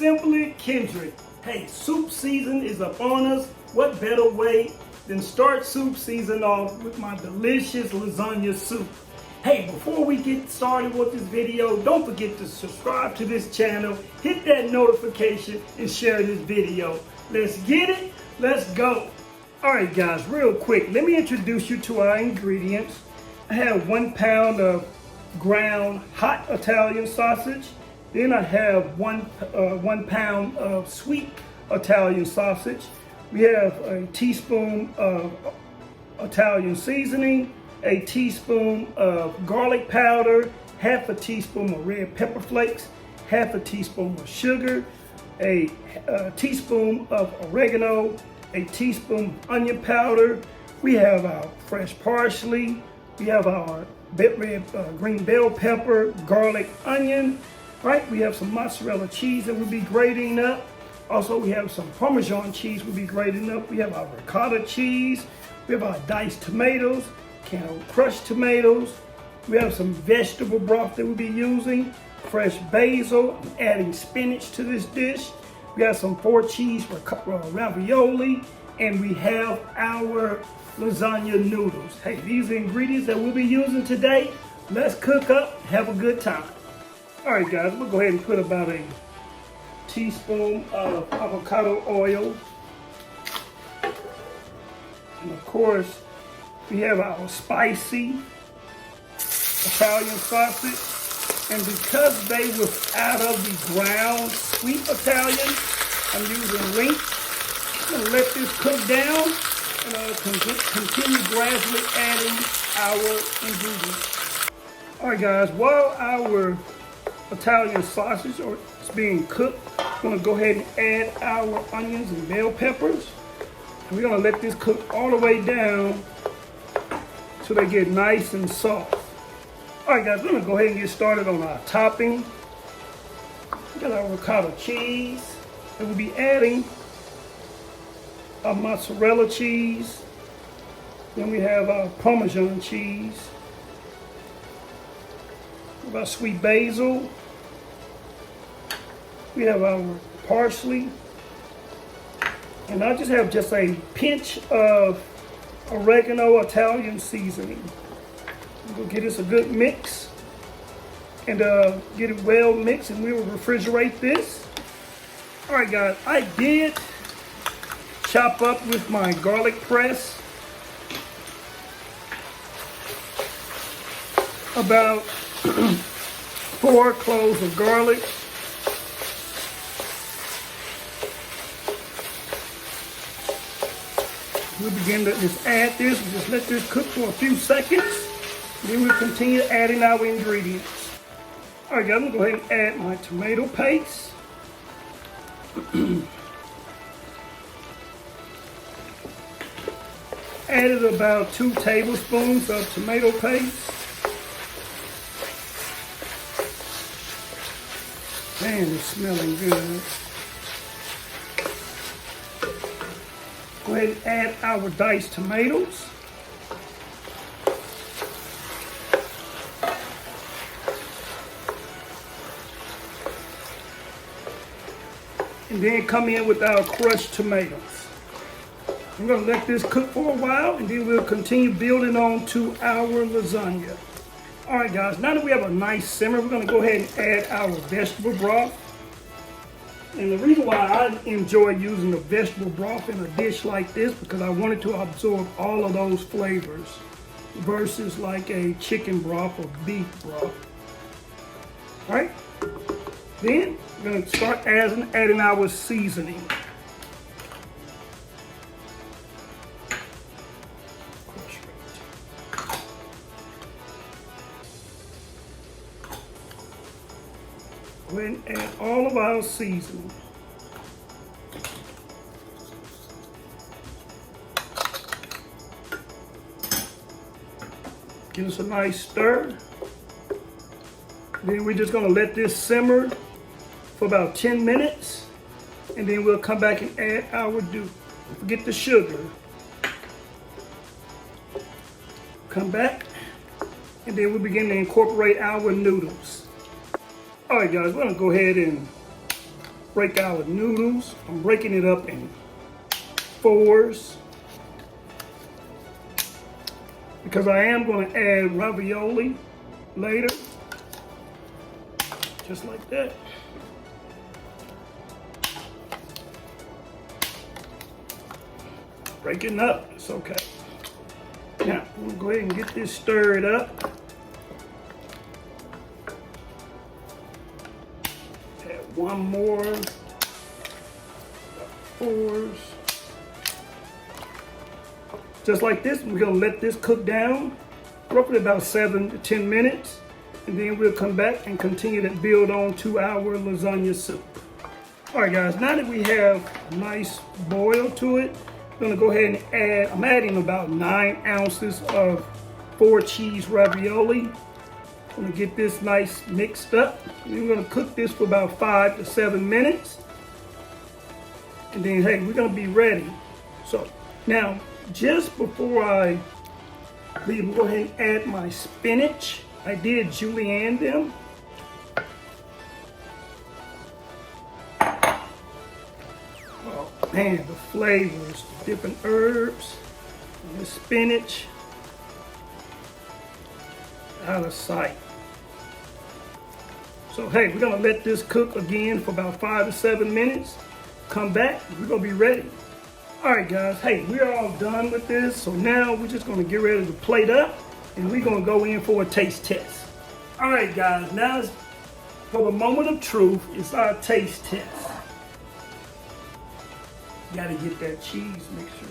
Simply Kendrick. Hey, soup season is upon us. What better way than start soup season off with my delicious lasagna soup? Hey, before we get started with this video, don't forget to subscribe to this channel, hit that notification, and share this video. Let's get it. Let's go. All right, guys, real quick, let me introduce you to our ingredients. I have 1 pound of ground hot Italian sausage. Then I have one pound of sweet Italian sausage. We have a teaspoon of Italian seasoning, a teaspoon of garlic powder, half a teaspoon of red pepper flakes, half a teaspoon of sugar, a teaspoon of oregano, a teaspoon of onion powder. We have our fresh parsley. We have our green bell pepper, garlic, onion. Right, we have some mozzarella cheese that we'll be grating up. Also, we have some Parmesan cheese we'll be grating up. We have our ricotta cheese. We have our diced tomatoes, canned crushed tomatoes. We have some vegetable broth that we'll be using. Fresh basil. I'm adding spinach to this dish. We have some 4 cheese ravioli. And we have our lasagna noodles. Hey, these are ingredients that we'll be using today. Let's cook up, have a good time. All right, guys, we'll go ahead and put about a teaspoon of avocado oil. And of course, we have our spicy Italian sausage. And because they was out of the ground sweet Italian, I'm using link. I'm gonna let this cook down and continue gradually adding our ingredients. All right, guys, while our Italian sausage is being cooked, I'm gonna go ahead and add our onions and bell peppers. And we're gonna let this cook all the way down so they get nice and soft. All right, guys, we're gonna go ahead and get started on our topping. We got our ricotta cheese, and we'll be adding our mozzarella cheese. Then we have our Parmesan cheese. Our sweet basil. We have our parsley. And I just have a pinch of oregano Italian seasoning. We'll get us a good mix and get it well mixed, and we will refrigerate this. All right, guys, I did chop up with my garlic press about 4 cloves of garlic. We'll begin to just add this and just let this cook for a few seconds. Then we'll continue adding our ingredients. All right, guys, I'm gonna go ahead and add my tomato paste. Added about 2 tablespoons of tomato paste. Man, it's smelling good. Go ahead and add our diced tomatoes. And then come in with our crushed tomatoes. I'm going to let this cook for a while, and then we'll continue building on to our lasagna. All right, guys, now that we have a nice simmer, we're going to go ahead and add our vegetable broth. And the reason why I enjoy using the vegetable broth in a dish like this, because I wanted to absorb all of those flavors versus like a chicken broth or beef broth. All right, then we're going to start adding our seasoning. Go ahead and add all of our seasoning. Give us a nice stir. Then we're just going to let this simmer for about 10 minutes. And then we'll come back and add our dough. Don't forget the sugar. Come back. And then we'll begin to incorporate our noodles. All right, guys, we're gonna go ahead and break our noodles. I'm breaking it up in 4s because I am going to add ravioli later, just like that. Breaking up, it's okay. Now, we'll go ahead and get this stirred up. Add one more, 4s. Just like this, we're gonna let this cook down roughly about 7 to 10 minutes. And then we'll come back and continue to build on to our lasagna soup. All right, guys, now that we have a nice boil to it, I'm gonna go ahead and add, I'm adding about 9 ounces of 4 cheese ravioli. I'm gonna get this nice mixed up. And we're gonna cook this for about 5 to 7 minutes. And then, hey, we're gonna be ready. So now, just before I leave, I'm gonna go ahead and add my spinach. I did julienne them. Man, the flavors, the different herbs, and the spinach, out of sight. So hey, we're gonna let this cook again for about 5 to 7 minutes. Come back, we're gonna be ready. All right, guys, hey, we're all done with this. So now we're just gonna get ready to plate up and we're gonna go in for a taste test. All right, guys, now for the moment of truth, it's our taste test. Gotta get that cheese mixture.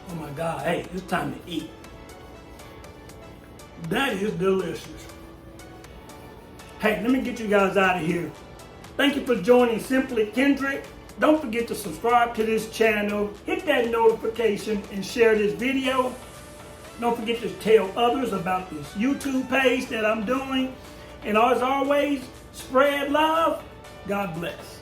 Oh my God, hey, it's time to eat. That is delicious. Hey, let me get you guys out of here. Thank you for joining Simply Kendrick. Don't forget to subscribe to this channel, hit that notification, and share this video. Don't forget to tell others about this YouTube page that I'm doing. And as always, spread love. God bless.